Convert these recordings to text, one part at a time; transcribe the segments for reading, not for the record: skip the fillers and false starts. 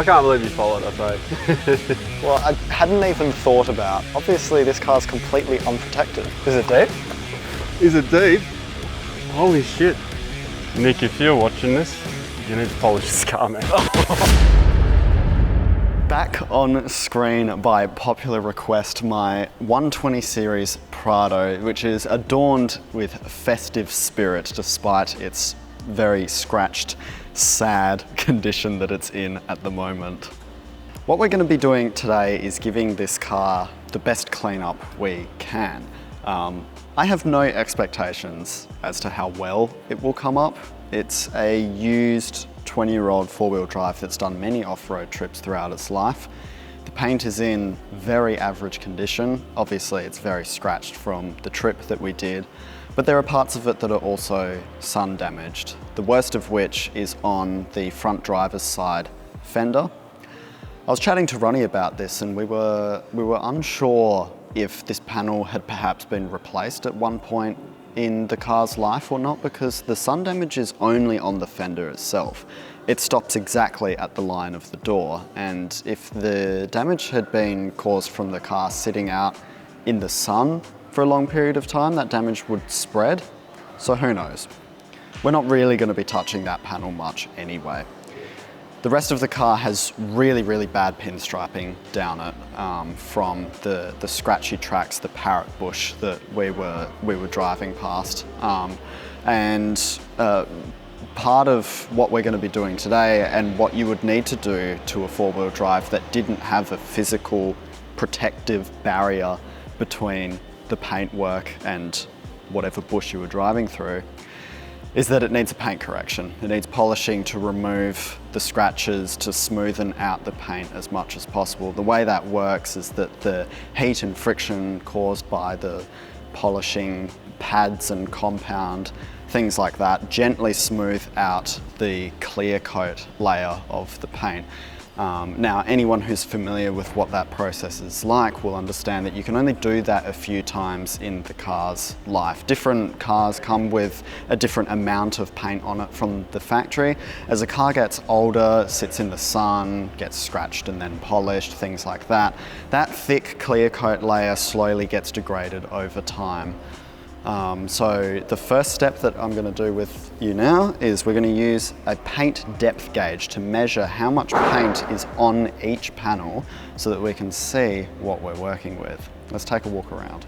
I can't believe you followed us, eh? Well, I hadn't even thought about, obviously this car's completely unprotected. Is it deep? Is it deep? Holy shit. Nick, if you're watching this, you need to polish this car, man. Back on screen by popular request, my 120 series Prado, which is adorned with festive spirit despite its very scratched, sad condition that it's in at the moment. What we're going to be doing today is giving this car the best cleanup we can. I have no expectations as to how well it will come up. It's a used 20-year-old four-wheel drive that's done many off-road trips throughout its life. The paint is in very average condition. Obviously, it's very scratched from the trip that we did, but there are parts of it that are also sun damaged, the worst of which is on the front driver's side fender. I was chatting to Ronnie about this and we were unsure if this panel had perhaps been replaced at one point in the car's life or not, because the sun damage is only on the fender itself. It stops exactly at the line of the door, and if the damage had been caused from the car sitting out in the sun for a long period of time, that damage would spread, so who knows. We're not really going to be touching that panel much anyway. The rest of the car has really, really bad pinstriping down it from the scratchy tracks, the parrot bush that we were driving past. Part of what we're going to be doing today, and what you would need to do to a four-wheel drive that didn't have a physical protective barrier between the paintwork and whatever bush you were driving through, is that it needs a paint correction. It needs polishing to remove the scratches, to smoothen out the paint as much as possible. The way that works is that the heat and friction caused by the polishing pads and compound, things like that, gently smooth out the clear coat layer of the paint. Now, anyone who's familiar with what that process is like will understand that you can only do that a few times in the car's life. Different cars come with a different amount of paint on it from the factory. As a car gets older, sits in the sun, gets scratched and then polished, things like that, that thick clear coat layer slowly gets degraded over time. So the first step that I'm going to do with you now is we're going to use a paint depth gauge to measure how much paint is on each panel so that we can see what we're working with. Let's take a walk around.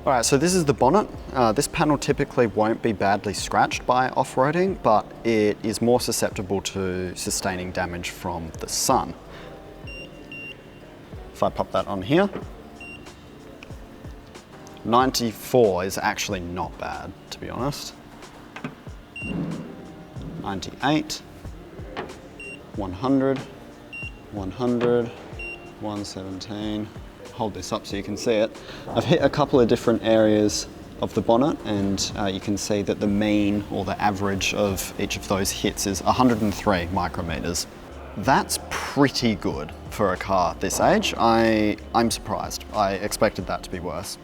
All right, so this is the bonnet. This panel typically won't be badly scratched by off-roading, but it is more susceptible to sustaining damage from the sun. If I pop that on here, 94 is actually not bad, to be honest. 98, 100, 100, 117. Hold this up so you can see it. I've hit a couple of different areas of the bonnet, and you can see that the mean or the average of each of those hits is 103 micrometers. That's pretty good for a car this age. I'm surprised. I expected that to be worse.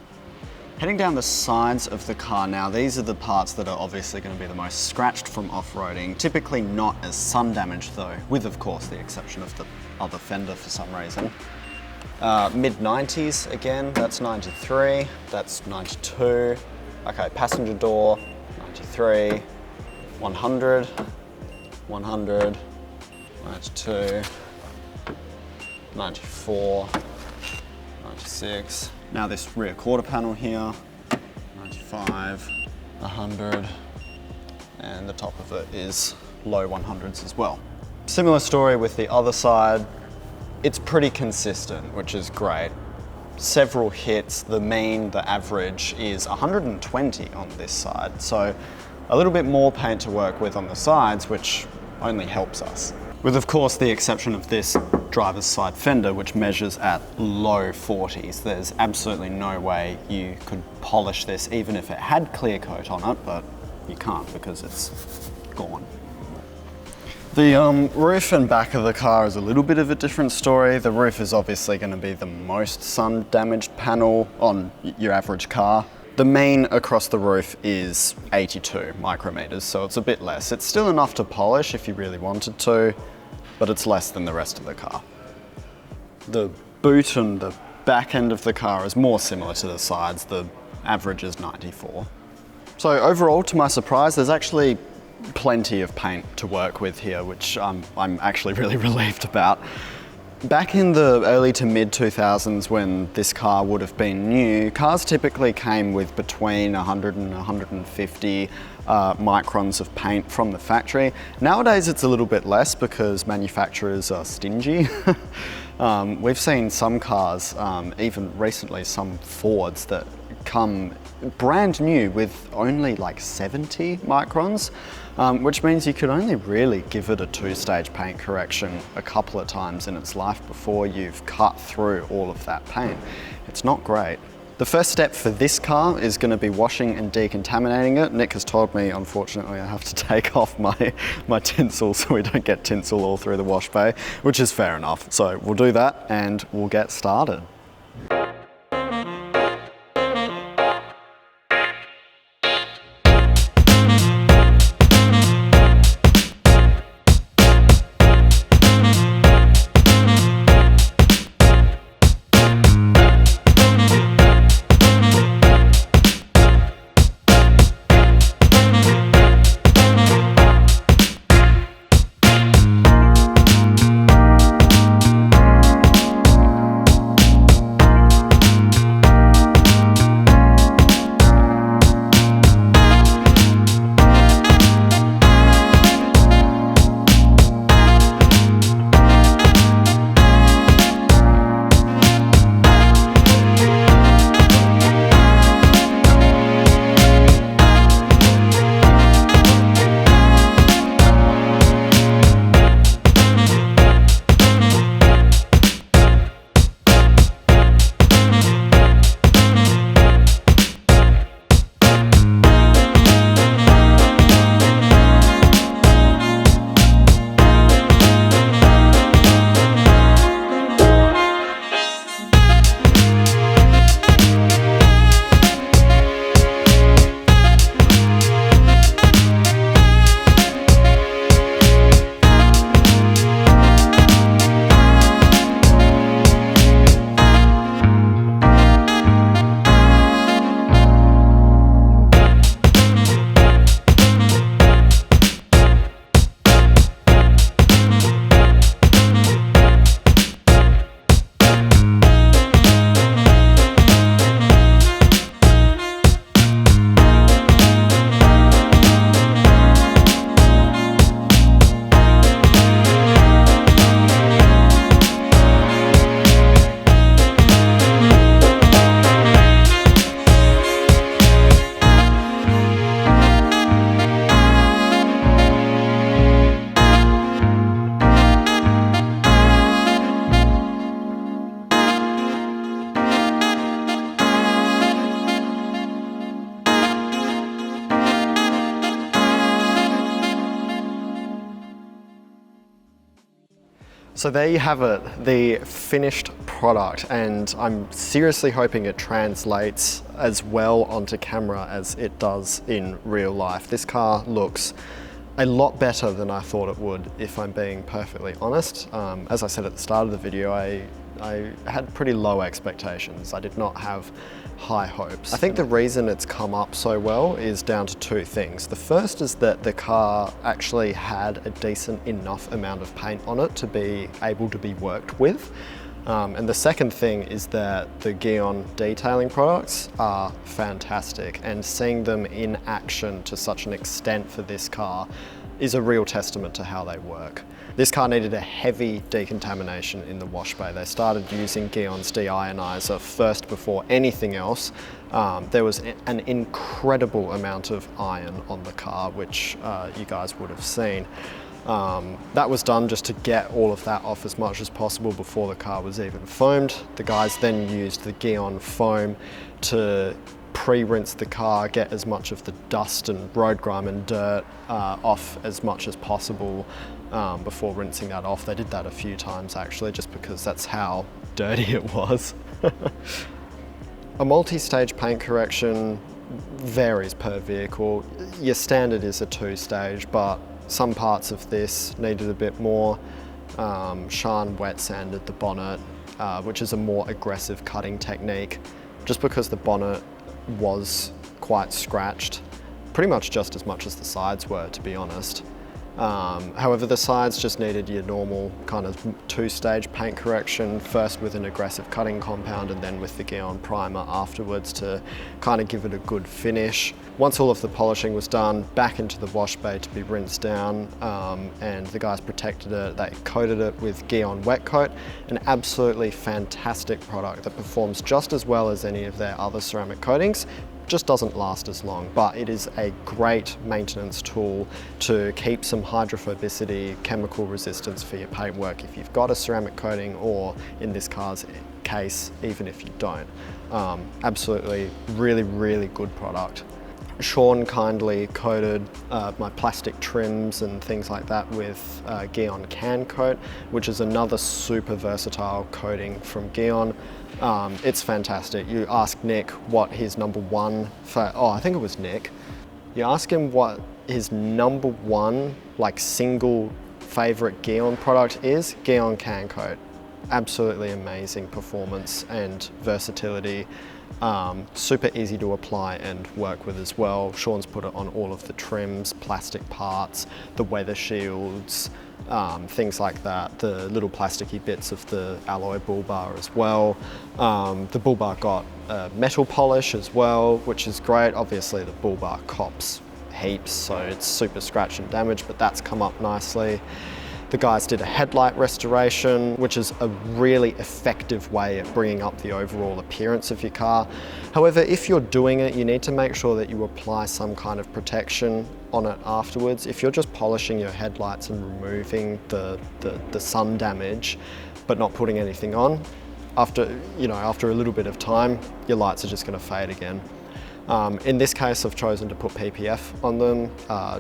Heading down the sides of the car now, these are the parts that are obviously going to be the most scratched from off-roading, typically not as sun damaged though, with of course the exception of the other fender for some reason. Mid-90s again, that's 93, that's 92. Okay, passenger door, 93, 100, 100, 92, 94, 96. Now this rear quarter panel here, 95, 100, and the top of it is low 100s as well. Similar story with the other side. It's pretty consistent, which is great. Several hits, the mean, the average is 120 on this side, so a little bit more paint to work with on the sides, which only helps us. With of course the exception of this driver's side fender, which measures at low 40s. There's absolutely no way you could polish this even if it had clear coat on it, but you can't because it's gone. The roof and back of the car is a little bit of a different story. The roof is obviously going to be the most sun damaged panel on your average car. The mean across the roof is 82 micrometers, so it's a bit less. It's still enough to polish if you really wanted to. but it's less than the rest of the car. The boot and the back end of the car is more similar to the sides. The average is 94. So overall, to my surprise, there's actually plenty of paint to work with here, which I'm actually really relieved about. Back in the early to mid 2000s, when this car would have been new, cars typically came with between 100 and 150 microns of paint from the factory. Nowadays it's a little bit less because manufacturers are stingy. We've seen some cars, even recently some Fords, that come brand new with only like 70 microns, which means you could only really give it a 2-stage paint correction a couple of times in its life before you've cut through all of that paint. It's not great. The first step for this car is going to be washing and decontaminating it. Nick has told me, unfortunately, I have to take off my tinsel so we don't get tinsel all through the wash bay, which is fair enough. So we'll do that and we'll get started. So there you have it, the finished product, and I'm seriously hoping it translates as well onto camera as it does in real life. This car looks a lot better than I thought it would, if I'm being perfectly honest. As I said at the start of the video, I had pretty low expectations. I did not have high hopes. I think the reason it's come up so well is down to two things. The first is that the car actually had a decent enough amount of paint on it to be able to be worked with. And the second thing is that the Gyeon detailing products are fantastic, and seeing them in action to such an extent for this car is a real testament to how they work. This car needed a heavy decontamination in the wash bay. They started using Gyeon's deionizer first before anything else. There was an incredible amount of iron on the car, which you guys would have seen. That was done just to get all of that off as much as possible before the car was even foamed. The guys then used the Gyeon foam to pre-rinse the car, get as much of the dust and road grime and dirt off as much as possible before rinsing that off. They did that a few times actually, just because that's how dirty it was. A multi-stage paint correction varies per vehicle. Your standard is a 2-stage, but some parts of this needed a bit more. Sean wet sanded the bonnet, which is a more aggressive cutting technique, just because the bonnet was quite scratched, pretty much just as much as the sides were, to be honest. However, the sides just needed your normal kind of two-stage paint correction, first with an aggressive cutting compound and then with the Geon primer afterwards to kind of give it a good finish. Once all of the polishing was done, back into the wash bay to be rinsed down, and the guys protected it. They coated it with Geon wet coat, an absolutely fantastic product that performs just as well as any of their other ceramic coatings. Just doesn't last as long, but it is a great maintenance tool to keep some hydrophobicity, chemical resistance for your paintwork if you've got a ceramic coating, or in this car's case, even if you don't. Absolutely, really good product. Sean kindly coated my plastic trims and things like that with Geon Can Coat, which is another super versatile coating from Geon. It's fantastic. You ask Nick what his #1, I think it was Nick. You ask him what his #1 like single favorite Geon product is, Geon Can Coat. Absolutely amazing performance and versatility. Super easy to apply and work with as well. Sean's put it on all of the trims, plastic parts, the weather shields, things like that, the little plasticky bits of the alloy bull bar as well. The bull bar got metal polish as well, which is great. Obviously the bull bar cops heaps, so it's super scratch and damage, but that's come up nicely. The guys did a headlight restoration, which is a really effective way of bringing up the overall appearance of your car. However, if you're doing it, you need to make sure that you apply some kind of protection on it afterwards. If you're just polishing your headlights and removing the sun damage, but not putting anything on, after a little bit of time, your lights are just going to fade again. In this case, I've chosen to put PPF on them,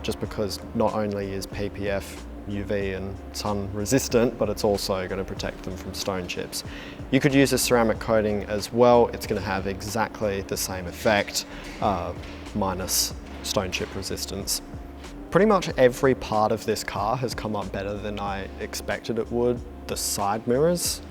just because not only is PPF UV and sun resistant, but it's also going to protect them from stone chips. You could use a ceramic coating as well. It's going to have exactly the same effect, minus stone chip resistance. Pretty much every part of this car has come up better than I expected it would. The side mirrors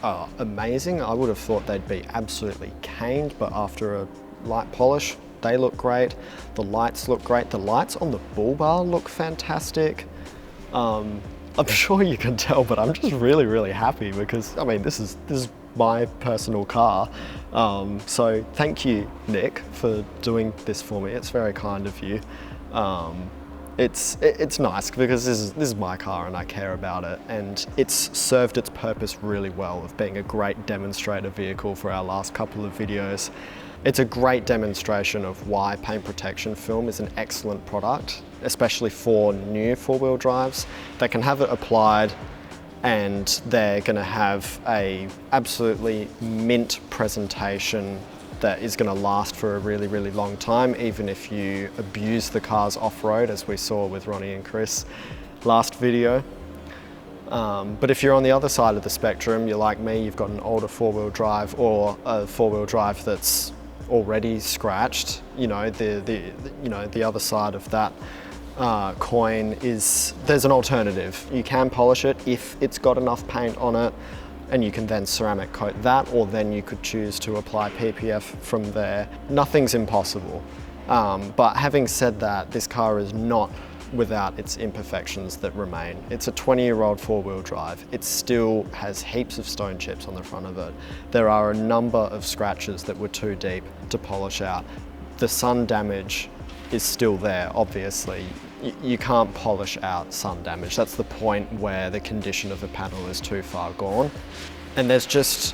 are amazing. I would have thought they'd be absolutely caned, but after a light polish, they look great. The lights look great. The lights on the bull bar look fantastic. I'm sure you can tell, but I'm just really happy because, I mean, this is my personal car. So thank you, Nick, for doing this for me. It's very kind of you. It's nice because this is my car and I care about it, and it's served its purpose really well of being a great demonstrator vehicle for our last couple of videos. It's a great demonstration of why paint protection film is an excellent product, especially for new four-wheel drives. They can have it applied and they're going to have a absolutely mint presentation that is going to last for a really long time, even if you abuse the cars off-road, as we saw with Ronnie and Chris last video. But if you're on the other side of the spectrum, you're like me, you've got an older four-wheel drive or a four-wheel drive that's already scratched, the other side of that coin is there's an alternative. You can polish it if it's got enough paint on it, and you can then ceramic coat that, or then you could choose to apply PPF from there. Nothing's impossible. But having said that, this car is not without its imperfections that remain. It's a 20-year-old four-wheel drive. It still has heaps of stone chips on the front of it. There are a number of scratches that were too deep to polish out. The sun damage is still there, obviously. You can't polish out sun damage. That's the point where the condition of the panel is too far gone. And there's just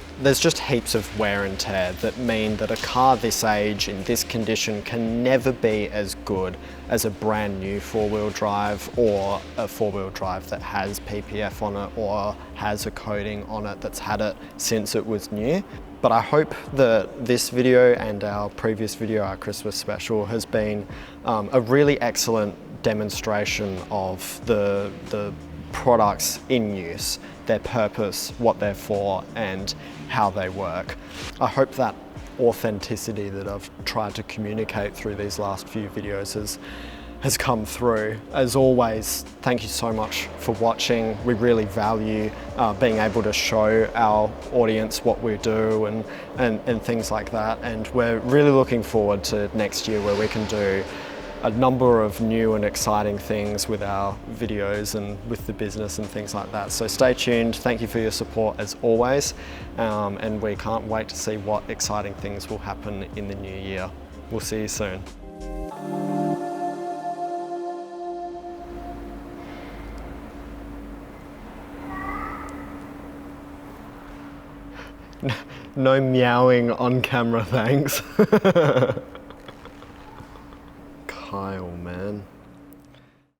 heaps of wear and tear that mean that a car this age in this condition can never be as good as a brand new four-wheel drive, or a four-wheel drive that has PPF on it or has a coating on it that's had it since it was new. But I hope that this video and our previous video, our Christmas special, has been a really excellent demonstration of the products in use, their purpose, what they're for, and how they work. I hope that authenticity that I've tried to communicate through these last few videos has come through. As always, thank you so much for watching. We really value being able to show our audience what we do and things like that. And we're really looking forward to next year where we can do a number of new and exciting things with our videos and with the business and things like that. So stay tuned. Thank you for your support as always. And we can't wait to see what exciting things will happen in the new year. We'll see you soon. No meowing on camera, thanks. Kyle, man.